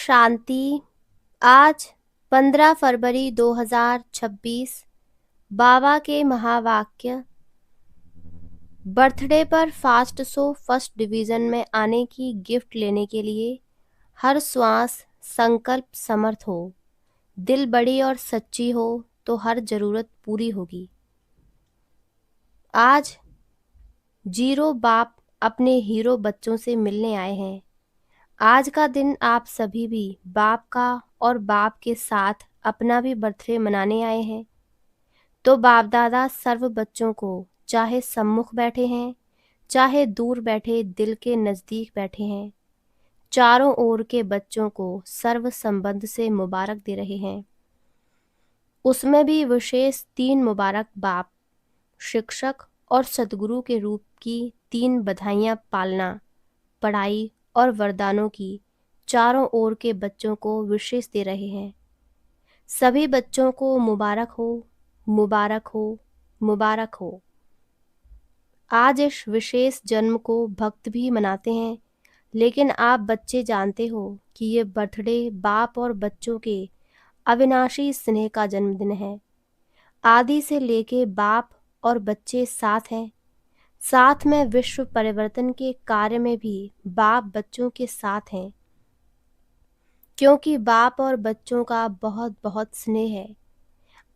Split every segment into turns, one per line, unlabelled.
शांति। आज 15 फरवरी 2026 बाबा के महावाक्य। बर्थडे पर फास्ट शो फर्स्ट डिवीजन में आने की गिफ्ट लेने के लिए हर श्वास संकल्प समर्थ हो। दिल बड़ी और सच्ची हो तो हर जरूरत पूरी होगी। आज जीरो बाप अपने हीरो बच्चों से मिलने आए हैं। आज का दिन आप सभी भी बाप का और बाप के साथ अपना भी बर्थडे मनाने आए हैं। तो बाप दादा सर्व बच्चों को, चाहे सम्मुख बैठे हैं चाहे दूर बैठे दिल के नज़दीक बैठे हैं, चारों ओर के बच्चों को सर्व संबंध से मुबारक दे रहे हैं। उसमें भी विशेष 3 मुबारक बाप, शिक्षक और सदगुरु के रूप की 3 बधाइयाँ पालना, पढ़ाई और वरदानों की चारों ओर के बच्चों को विशेष दे रहे हैं। सभी बच्चों को मुबारक हो, मुबारक हो, मुबारक हो। आज इस विशेष जन्म को भक्त भी मनाते हैं, लेकिन आप बच्चे जानते हो कि ये बर्थडे बाप और बच्चों के अविनाशी स्नेह का जन्मदिन है। आदि से लेके बाप और बच्चे साथ हैं। साथ में विश्व परिवर्तन के कार्य में भी बाप बच्चों के साथ हैं, क्योंकि बाप और बच्चों का बहुत बहुत स्नेह है।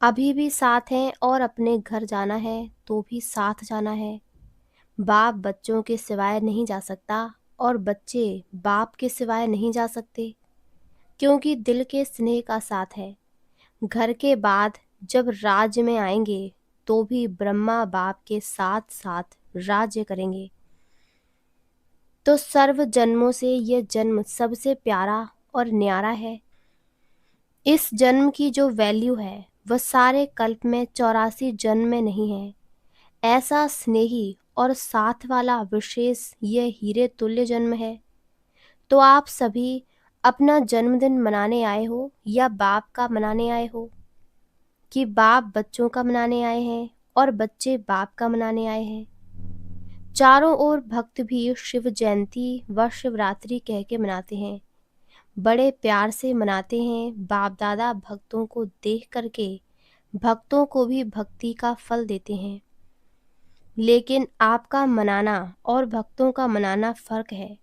अभी भी साथ हैं और अपने घर जाना है तो भी साथ जाना है। बाप बच्चों के सिवाय नहीं जा सकता और बच्चे बाप के सिवाय नहीं जा सकते, क्योंकि दिल के स्नेह का साथ है। घर के बाद जब राज्य में आएंगे तो भी ब्रह्मा बाप के साथ साथ राज्य करेंगे। तो सर्व जन्मों से यह जन्म सबसे प्यारा और न्यारा है। इस जन्म की जो वैल्यू है वह सारे कल्प में 84 जन्म में नहीं है। ऐसा स्नेही और साथ वाला विशेष यह हीरे तुल्य जन्म है। तो आप सभी अपना जन्मदिन मनाने आए हो या बाप का मनाने आए हो, कि बाप बच्चों का मनाने आए हैं और बच्चे बाप का मनाने आए हैं। चारों ओर भक्त भी शिव जयंती व शिवरात्रि कह के मनाते हैं, बड़े प्यार से मनाते हैं। बाप दादा भक्तों को देख करके भक्तों को भी भक्ति का फल देते हैं। लेकिन आपका मनाना और भक्तों का मनाना फर्क है।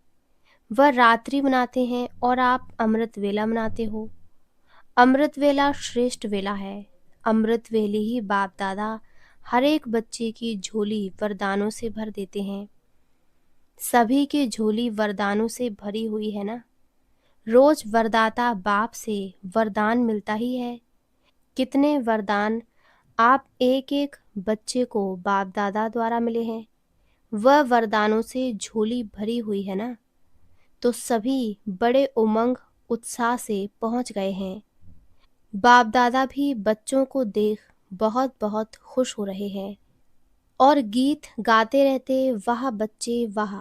वह रात्रि मनाते हैं और आप अमृत वेला मनाते हो। अमृत वेला श्रेष्ठ वेला है। अमृत वेले ही बाप दादा हर एक बच्चे की झोली वरदानों से भर देते हैं। सभी की झोली वरदानों से भरी हुई है ना। रोज वरदाता बाप से वरदान मिलता ही है। कितने वरदान आप एक एक बच्चे को बाप दादा द्वारा मिले हैं। वह वरदानों से झोली भरी हुई है ना। तो सभी बड़े उमंग उत्साह से पहुंच गए हैं। बाप दादा भी बच्चों को देख बहुत बहुत खुश हो रहे हैं और गीत गाते रहते, वाह बच्चे वाह।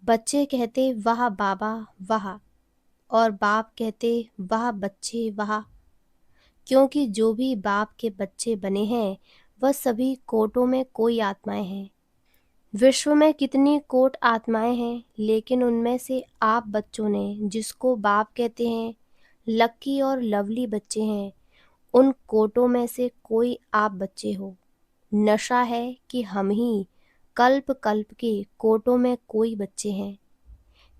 बच्चे कहते वाह बाबा वाह, और बाप कहते वाह बच्चे वाह। क्योंकि जो भी बाप के बच्चे बने हैं वह सभी कोटों में कोई आत्माएं हैं। विश्व में कितनी कोट आत्माएं हैं, लेकिन उनमें से आप बच्चों ने, जिसको बाप कहते हैं, लक्की और लवली बच्चे हैं, उन कोटों में से कोई आप बच्चे हो। नशा है कि हम ही कल्प कल्प के कोटों में कोई बच्चे हैं।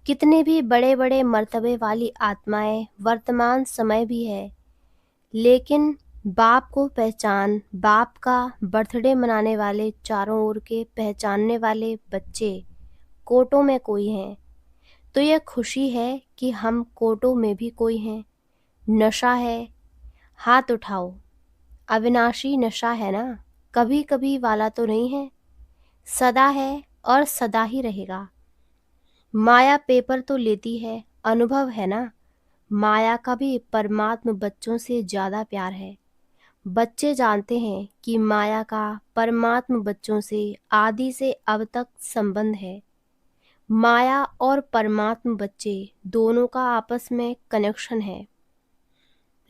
कितने भी बड़े बड़े मर्तबे वाली आत्माएं वर्तमान समय भी है, लेकिन बाप को पहचान, बाप का बर्थडे मनाने वाले चारों ओर के पहचानने वाले बच्चे कोटों में कोई हैं। तो यह खुशी है कि हम कोटों में भी कोई हैं। नशा है, हाथ उठाओ। अविनाशी नशा है ना, कभी कभी वाला तो नहीं है, सदा है और सदा ही रहेगा। माया पेपर तो लेती है, अनुभव है ना। माया का भी परमात्म बच्चों से ज़्यादा प्यार है। बच्चे जानते हैं कि माया का परमात्म बच्चों से आदि से अब तक संबंध है। माया और परमात्म बच्चे दोनों का आपस में कनेक्शन है।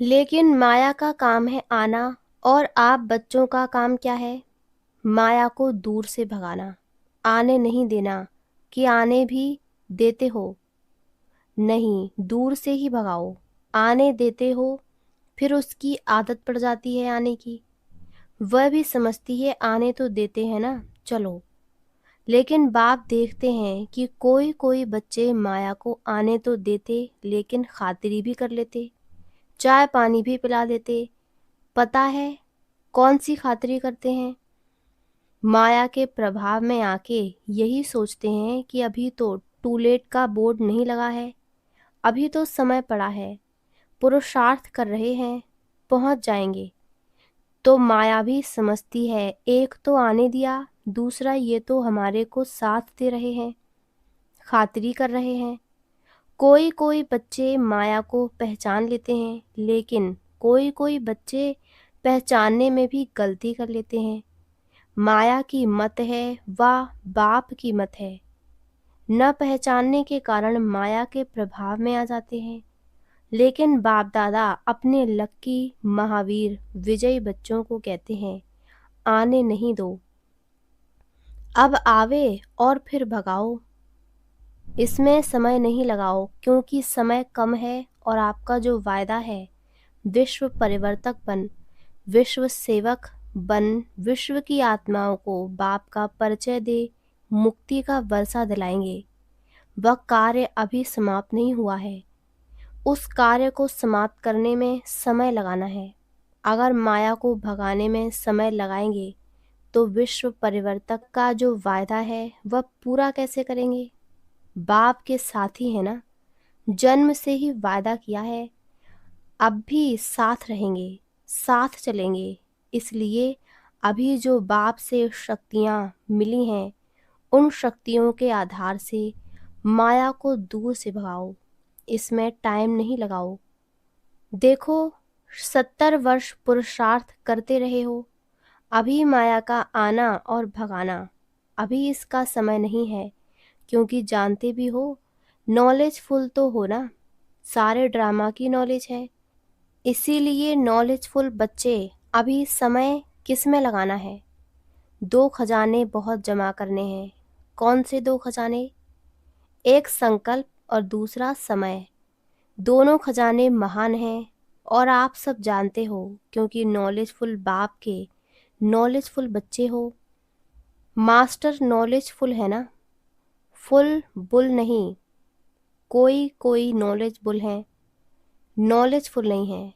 लेकिन माया का काम है आना, और आप बच्चों का काम क्या है? माया को दूर से भगाना, आने नहीं देना। कि आने भी देते हो, नहीं, दूर से ही भगाओ। आने देते हो, फिर उसकी आदत पड़ जाती है आने की। वह भी समझती है आने तो देते हैं ना, चलो। लेकिन बाप देखते हैं कि कोई कोई बच्चे माया को आने तो देते लेकिन खातिरी भी कर लेते, चाय पानी भी पिला देते। पता है कौन सी खातिरी करते हैं? माया के प्रभाव में आके यही सोचते हैं कि अभी तो टूलेट का बोर्ड नहीं लगा है, अभी तो समय पड़ा है, पुरुषार्थ कर रहे हैं, पहुंच जाएंगे। तो माया भी समझती है, एक तो आने दिया, दूसरा ये तो हमारे को साथ दे रहे हैं, खातिरी कर रहे हैं। कोई कोई बच्चे माया को पहचान लेते हैं, लेकिन कोई कोई बच्चे पहचानने में भी गलती कर लेते हैं। माया की मत है व बाप की मत है, न पहचानने के कारण माया के प्रभाव में आ जाते हैं। लेकिन बाप दादा अपने लक्की महावीर विजयी बच्चों को कहते हैं, आने नहीं दो, अब आवे और फिर भगाओ। इसमें समय नहीं लगाओ, क्योंकि समय कम है और आपका जो वायदा है, विश्व परिवर्तक बन, विश्व सेवक बन, विश्व की आत्माओं को बाप का परिचय दे, मुक्ति का वर्षा दिलाएंगे। वह कार्य अभी समाप्त नहीं हुआ है, उस कार्य को समाप्त करने में समय लगाना है। अगर माया को भगाने में समय लगाएंगे तो विश्व परिवर्तक का जो वायदा है वह पूरा कैसे करेंगे? बाप के साथी है ना, जन्म से ही वायदा किया है, अब भी साथ रहेंगे, साथ चलेंगे। इसलिए अभी जो बाप से शक्तियाँ मिली हैं, उन शक्तियों के आधार से माया को दूर से भगाओ, इसमें टाइम नहीं लगाओ। देखो, 70 वर्ष पुरुषार्थ करते रहे हो, अभी माया का आना और भगाना, अभी इसका समय नहीं है, क्योंकि जानते भी हो, नॉलेजफुल तो हो ना, सारे ड्रामा की नॉलेज है। इसीलिए नॉलेजफुल बच्चे अभी समय किस में लगाना है? 2 खजाने बहुत जमा करने हैं। कौन से 2 खजाने? एक संकल्प और दूसरा समय। दोनों खजाने महान हैं और आप सब जानते हो, क्योंकि नॉलेजफुल बाप के नॉलेजफुल बच्चे हो। मास्टर नॉलेजफुल है ना, फुल बुल नहीं। कोई कोई नॉलेजफुल है, नॉलेजफुल नहीं है।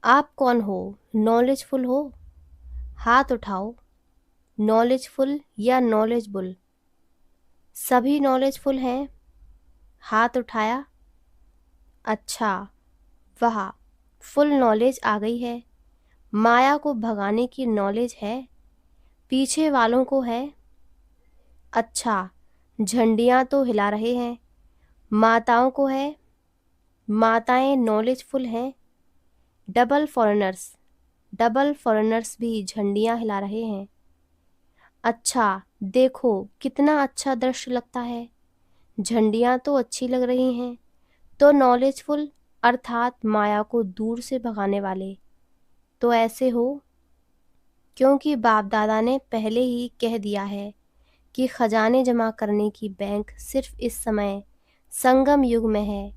आप कौन हो? नॉलेजफुल हो? हाथ उठाओ। नॉलेजफुल या नॉलेजबुल? सभी नॉलेजफुल हैं, हाथ उठाया। अच्छा, वाह, फुल नॉलेज आ गई है। माया को भगाने की नॉलेज है, पीछे वालों को है। अच्छा, झंडियाँ तो हिला रहे हैं, माताओं को है, माताएं नॉलेजफुल हैं। डबल फॉरेनर्स भी झंडियाँ हिला रहे हैं। अच्छा, देखो कितना अच्छा दृश्य लगता है, झंडियाँ तो अच्छी लग रही हैं। तो नॉलेजफुल अर्थात माया को दूर से भगाने वाले तो ऐसे हो, क्योंकि बाप दादा ने पहले ही कह दिया है कि खजाने जमा करने की बैंक सिर्फ इस समय संगम युग में है,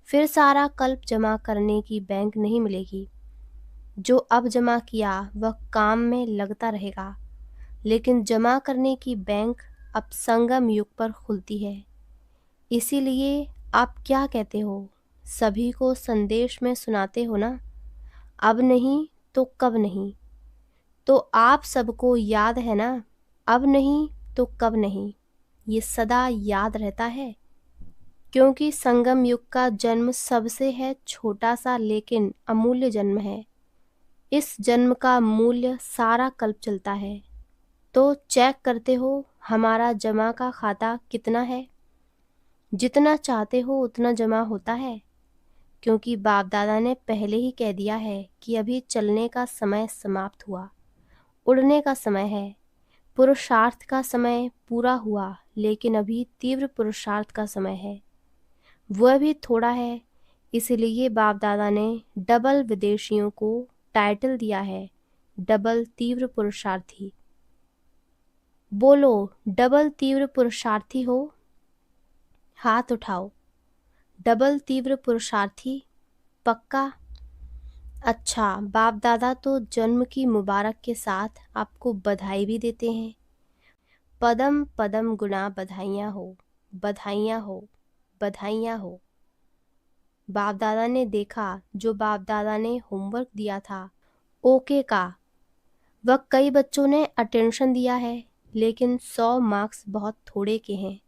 फिर सारा कल्प जमा करने की बैंक नहीं मिलेगी। जो अब जमा किया वह काम में लगता रहेगा, लेकिन जमा करने की बैंक अब संगम युग पर खुलती है। इसीलिए आप क्या कहते हो, सभी को संदेश में सुनाते हो ना, अब नहीं तो कब नहीं। तो आप सबको याद है ना, अब नहीं तो कब नहीं, ये सदा याद रहता है। क्योंकि संगम युग का जन्म सबसे है छोटा सा लेकिन अमूल्य जन्म है। इस जन्म का मूल्य सारा कल्प चलता है। तो चेक करते हो हमारा जमा का खाता कितना है? जितना चाहते हो उतना जमा होता है, क्योंकि बाप दादा ने पहले ही कह दिया है कि अभी चलने का समय समाप्त हुआ, उड़ने का समय है, पुरुषार्थ का समय पूरा हुआ, लेकिन अभी तीव्र पुरुषार्थ का समय है, वह भी थोड़ा है। इसलिए बाप दादा ने डबल विदेशियों को टाइटल दिया है, डबल तीव्र पुरुषार्थी। बोलो, डबल तीव्र पुरुषार्थी हो? हाथ उठाओ। डबल तीव्र पुरुषार्थी, पक्का? अच्छा, बाप दादा तो जन्म की मुबारक के साथ आपको बधाई भी देते हैं। पदम पदम गुना बधाइयाँ हो, बधाइयाँ हो, बधाइयाँ हो। बाप दादा ने देखा जो बाप दादा ने होमवर्क दिया था ओके का, वह कई बच्चों ने अटेंशन दिया है, लेकिन 100 मार्क्स बहुत थोड़े के हैं।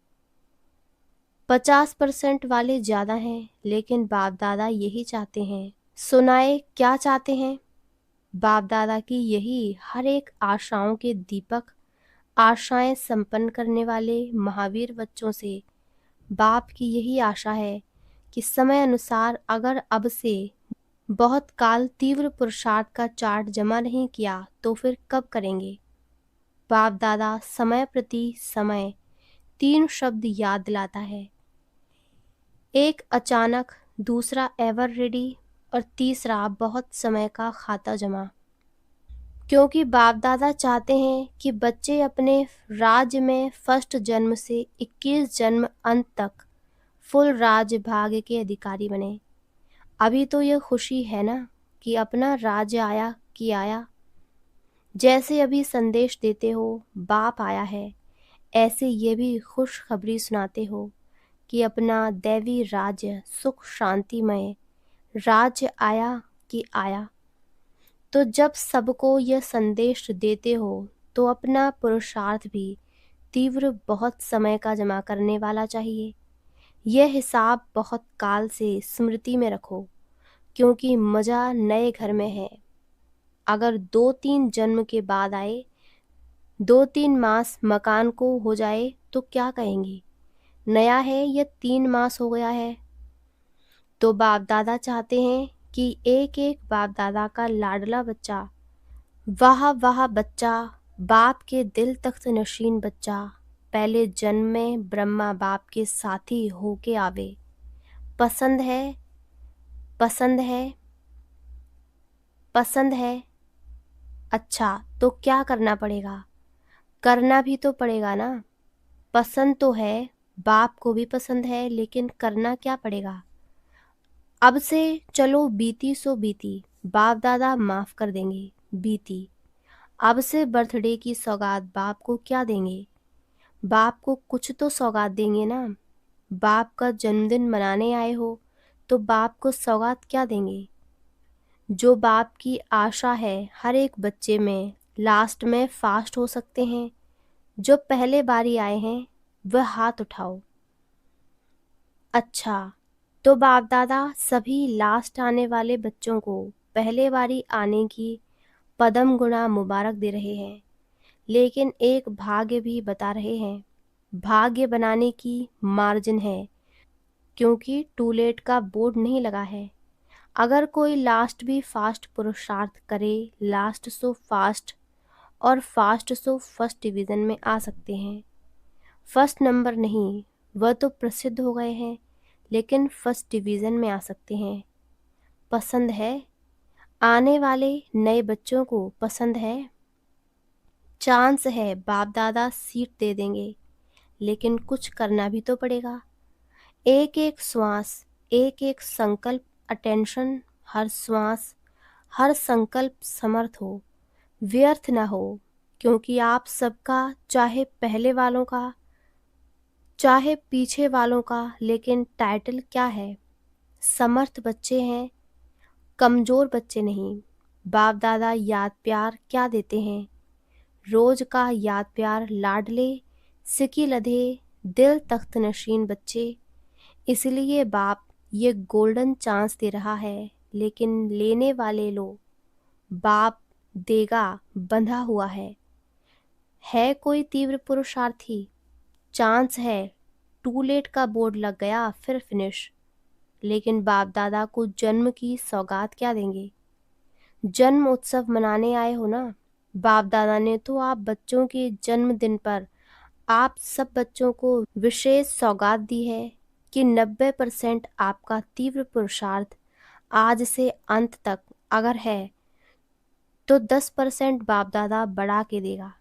50% वाले ज़्यादा हैं, लेकिन बाप दादा यही चाहते हैं। सुनाए क्या चाहते हैं? बाप दादा की यही हर एक आशाओं के दीपक, आशाएं संपन्न करने वाले महावीर बच्चों से बाप की यही आशा है कि समय अनुसार अगर अब से बहुत काल तीव्र पुरुषार्थ का चार्ट जमा नहीं किया तो फिर कब करेंगे? बाप दादा समय प्रति समय 3 शब्द याद दिलाता है। एक अचानक, दूसरा एवर रेडी और तीसरा बहुत समय का खाता जमा। क्योंकि बाप दादा चाहते हैं कि बच्चे अपने राज्य में फर्स्ट जन्म से 21 जन्म अंत तक फुल राज भाग्य के अधिकारी बने। अभी तो यह खुशी है ना कि अपना राज्य आया कि आया। जैसे अभी संदेश देते हो बाप आया है, ऐसे ये भी खुशखबरी सुनाते हो कि अपना दैवी राज्य सुख शांतिमय राज्य आया कि आया। तो जब सबको यह संदेश देते हो तो अपना पुरुषार्थ भी तीव्र बहुत समय का जमा करने वाला चाहिए। यह हिसाब बहुत काल से स्मृति में रखो, क्योंकि मजा नए घर में है। अगर 2-3 जन्म के बाद आए, 2-3 मास मकान को हो जाए तो क्या कहेंगे? नया है या 3 मास हो गया है? तो बाप दादा चाहते हैं कि एक एक बाप दादा का लाडला बच्चा, वाह वाह बच्चा, बाप के दिल तख्त नशीन बच्चा, पहले जन्म में ब्रह्मा बाप के साथी होके आवे। पसंद है, पसंद है, पसंद है। अच्छा, तो क्या करना पड़ेगा? करना भी तो पड़ेगा ना। पसंद तो है, बाप को भी पसंद है, लेकिन करना क्या पड़ेगा? अब से चलो बीती सो बीती, बाप दादा माफ कर देंगे, बीती। अब से बर्थडे की सौगात बाप को क्या देंगे? बाप को कुछ तो सौगात देंगे ना। बाप का जन्मदिन मनाने आए हो तो बाप को सौगात क्या देंगे? जो बाप की आशा है हर एक बच्चे में लास्ट में फास्ट हो सकते हैं। जो पहले बारी आए हैं वह हाथ उठाओ। अच्छा, तो बाप दादा सभी लास्ट आने वाले बच्चों को पहले बारी आने की पदम गुणा मुबारक दे रहे हैं, लेकिन एक भाग्य भी बता रहे हैं। भाग्य बनाने की मार्जिन है, क्योंकि टू लेट का बोर्ड नहीं लगा है। अगर कोई लास्ट भी फास्ट पुरुषार्थ करे, लास्ट सो फास्ट और फास्ट सो फर्स्ट डिवीज़न में आ सकते हैं। फर्स्ट नंबर नहीं, वह तो प्रसिद्ध हो गए हैं, लेकिन फर्स्ट डिवीज़न में आ सकते हैं। पसंद है? आने वाले नए बच्चों को पसंद है? चांस है बाप दादा सीट दे देंगे, लेकिन कुछ करना भी तो पड़ेगा। एक एक श्वास, एक एक संकल्प, अटेंशन, हर श्वास, हर संकल्प समर्थ हो, व्यर्थ ना हो। क्योंकि आप सबका, चाहे पहले वालों का चाहे पीछे वालों का, लेकिन टाइटल क्या है? समर्थ बच्चे हैं, कमज़ोर बच्चे नहीं। बाप दादा याद प्यार क्या देते हैं? रोज का याद प्यार, लाडले सिकी लधे दिल तख्त नशीन बच्चे। इसलिए बाप ये गोल्डन चांस दे रहा है, लेकिन लेने वाले लो, बाप देगा बंधा हुआ है कोई तीव्र पुरुषार्थी? चांस है, टू लेट का बोर्ड लग गया फिर फिनिश। लेकिन बाप दादा को जन्म की सौगात क्या देंगे? जन्म उत्सव मनाने आए हो ना। बाप दादा ने तो आप बच्चों के जन्मदिन पर आप सब बच्चों को विशेष सौगात दी है कि 90% आपका तीव्र पुरुषार्थ आज से अंत तक अगर है तो 10% बाप दादा बढ़ा के देगा।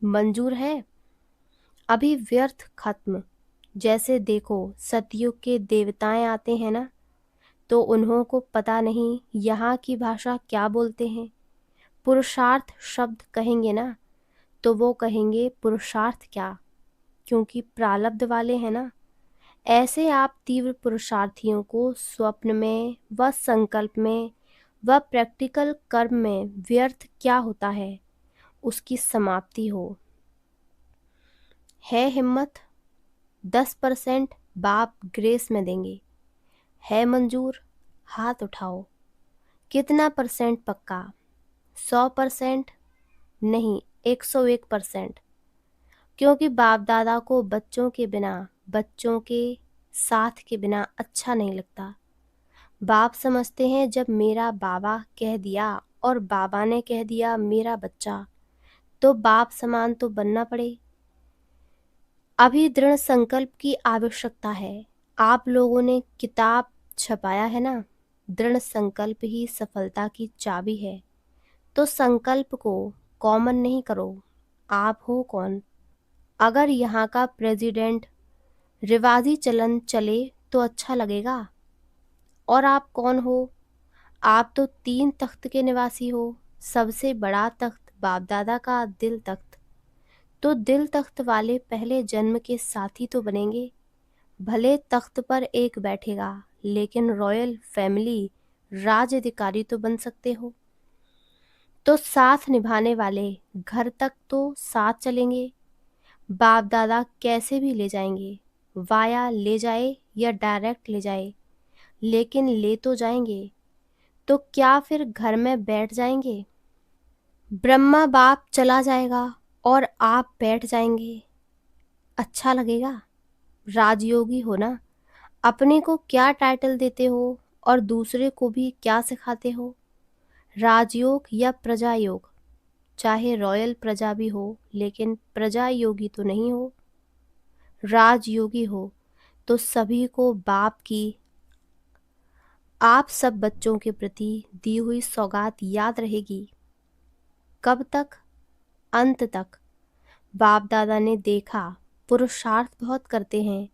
मंजूर है? अभी व्यर्थ खत्म, जैसे देखो, सतयुग के देवताएं आते हैं ना, तो उन्हों को पता नहीं यहाँ की भाषा क्या बोलते हैं। पुरुषार्थ शब्द कहेंगे ना, तो वो कहेंगे पुरुषार्थ क्या, क्योंकि प्रारब्ध वाले हैं ना। ऐसे आप तीव्र पुरुषार्थियों को स्वप्न में व संकल्प में व प्रैक्टिकल कर्म में व्यर्थ क्या होता है, उसकी समाप्ति हो। है हिम्मत? 10% बाप ग्रेस में देंगे। है मंजूर? हाथ उठाओ। कितना परसेंट पक्का? 100%? नहीं, 101%। क्योंकि बाप दादा को बच्चों के बिना, बच्चों के साथ के बिना अच्छा नहीं लगता। बाप समझते हैं जब मेरा बाबा कह दिया और बाबा ने कह दिया मेरा बच्चा, तो बाप समान तो बनना पड़े। अभी दृढ़ संकल्प की आवश्यकता है। आप लोगों ने किताब छपाया है ना, दृढ़ संकल्प ही सफलता की चाबी है। तो संकल्प को कॉमन नहीं करो। आप हो कौन? अगर यहाँ का प्रेसिडेंट रिवाजी चलन चले तो अच्छा लगेगा। और आप कौन हो? आप तो 3 तख्त के निवासी हो। सबसे बड़ा तख्त बाप दादा का दिल तख्त। तो दिल तख्त वाले पहले जन्म के साथी तो बनेंगे। भले तख्त पर एक बैठेगा, लेकिन रॉयल फैमिली राज अधिकारी तो बन सकते हो। तो साथ निभाने वाले घर तक तो साथ चलेंगे। बाप दादा कैसे भी ले जाएंगे, वाया ले जाए या डायरेक्ट ले जाए, लेकिन ले तो जाएंगे। तो क्या फिर घर में बैठ जाएंगे? ब्रह्मा बाप चला जाएगा और आप बैठ जाएंगे। अच्छा लगेगा? राजयोगी हो ना, अपने को क्या टाइटल देते हो और दूसरे को भी क्या सिखाते हो? राजयोग या प्रजा योग? चाहे रॉयल प्रजा भी हो, लेकिन प्रजा योगी तो नहीं हो। राजयोगी हो तो सभी को बाप की, आप सब बच्चों के प्रति दी हुई सौगात याद रहेगी। कब तक? अंत तक। बाप दादा ने देखा पुरुषार्थ बहुत करते हैं।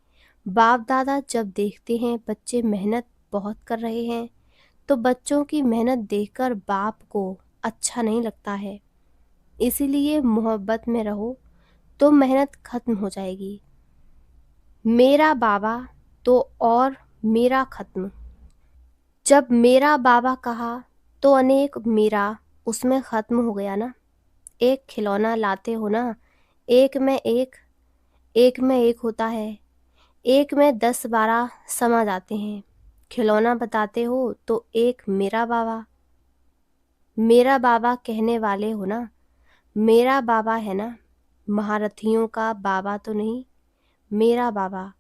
बाप दादा जब देखते हैं बच्चे मेहनत बहुत कर रहे हैं, तो बच्चों की मेहनत देखकर बाप को अच्छा नहीं लगता है। इसीलिए मोहब्बत में रहो तो मेहनत खत्म हो जाएगी। मेरा बाबा तो और मेरा खत्म। जब मेरा बाबा कहा तो अनेक मेरा उसमें खत्म हो गया ना। एक खिलौना लाते हो ना, एक में एक, एक में एक होता है, एक में 10-12 समा जाते हैं। खिलौना बताते हो तो एक मेरा बाबा कहने वाले हो ना। मेरा बाबा है ना, महारथियों का बाबा तो नहीं, मेरा बाबा।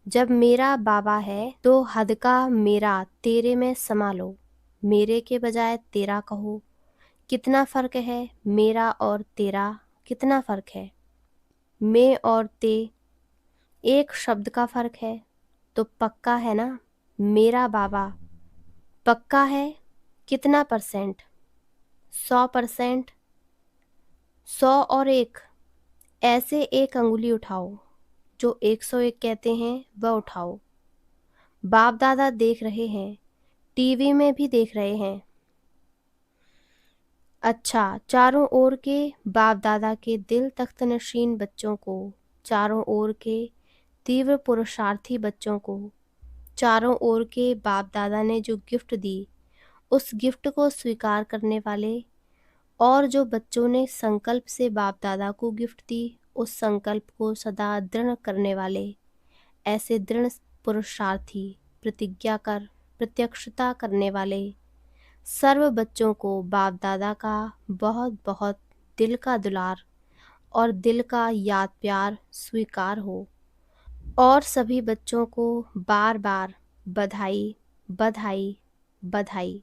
जब मेरा बाबा है तो हद का मेरा तेरे में समा लो। मेरे के बजाय तेरा कहो। कितना फर्क है मेरा और तेरा, कितना फर्क है? मैं और ते एक शब्द का फर्क है। तो पक्का है ना मेरा बाबा? पक्का है? कितना परसेंट? 100%? 100 और 1? ऐसे एक अंगुली उठाओ। जो 101 कहते हैं वह उठाओ। बाप दादा देख रहे हैं, टीवी में भी देख रहे हैं। अच्छा, चारों ओर के बाप दादा के दिल तख्त नशीन बच्चों को, चारों ओर के तीव्र पुरुषार्थी बच्चों को, चारों ओर के बाप दादा ने जो गिफ्ट दी, उस गिफ्ट को स्वीकार करने वाले, और जो बच्चों ने संकल्प से बाप दादा को गिफ्ट दी, उस संकल्प को सदा दृढ़ करने वाले, ऐसे दृढ़ पुरुषार्थी, प्रतिज्ञा कर प्रत्यक्षता करने वाले सर्व बच्चों को बाप दादा का बहुत बहुत दिल का दुलार और दिल का याद प्यार स्वीकार हो। और सभी बच्चों को बार बार बधाई, बधाई, बधाई।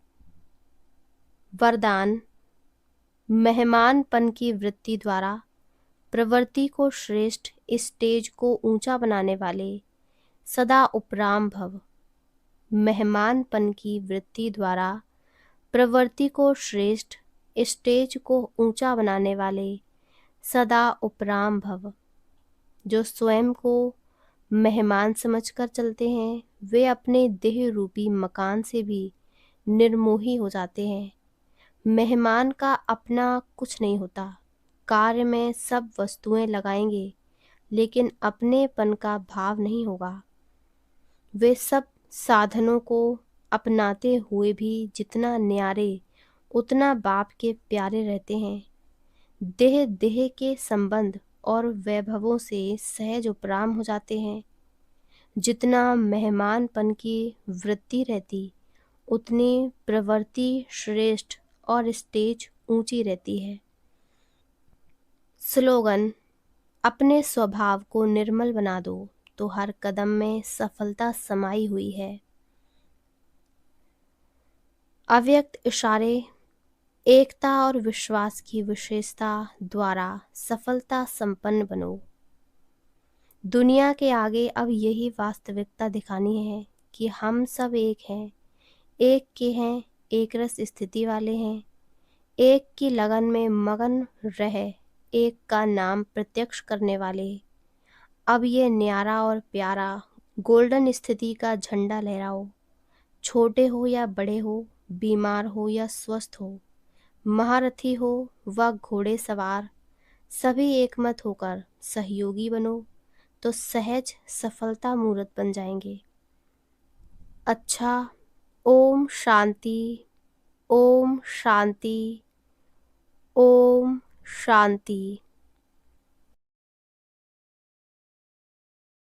वरदान। मेहमानपन की वृत्ति द्वारा प्रवृत्ति को श्रेष्ठ, स्टेज को ऊंचा बनाने वाले सदा उपराम भव। मेहमानपन की वृत्ति द्वारा प्रवृत्ति को श्रेष्ठ, स्टेज को ऊंचा बनाने वाले सदा उपराम भव। जो स्वयं को मेहमान समझकर चलते हैं, वे अपने देह रूपी मकान से भी निर्मोही हो जाते हैं। मेहमान का अपना कुछ नहीं होता। कार्य में सब वस्तुएं लगाएंगे, लेकिन अपनेपन का भाव नहीं होगा। वे सब साधनों को अपनाते हुए भी जितना न्यारे उतना बाप के प्यारे रहते हैं। देह देह के संबंध और वैभवों से सहज उपराम हो जाते हैं। जितना मेहमानपन की वृत्ति रहती, उतनी प्रवृत्ति श्रेष्ठ और स्टेज ऊंची रहती है। स्लोगन: अपने स्वभाव को निर्मल बना दो, तो हर कदम में सफलता समाई हुई है। अव्यक्त इशारे: एकता और विश्वास की विशेषता द्वारा सफलता संपन्न बनो। दुनिया के आगे अब यही वास्तविकता दिखानी है कि हम सब एक हैं, एक के हैं, एक रस स्थिति वाले हैं, एक की लगन में मगन रहे, एक का नाम प्रत्यक्ष करने वाले। अब ये न्यारा और प्यारा गोल्डन स्थिति का झंडा लहराओ। छोटे हो या बड़े हो, बीमार हो या स्वस्थ हो, महारथी हो व घोड़े सवार, सभी एकमत होकर सहयोगी बनो, तो सहज सफलता मूर्त बन जाएंगे। अच्छा, ओम शांति, ओम शांति, ओम शांति।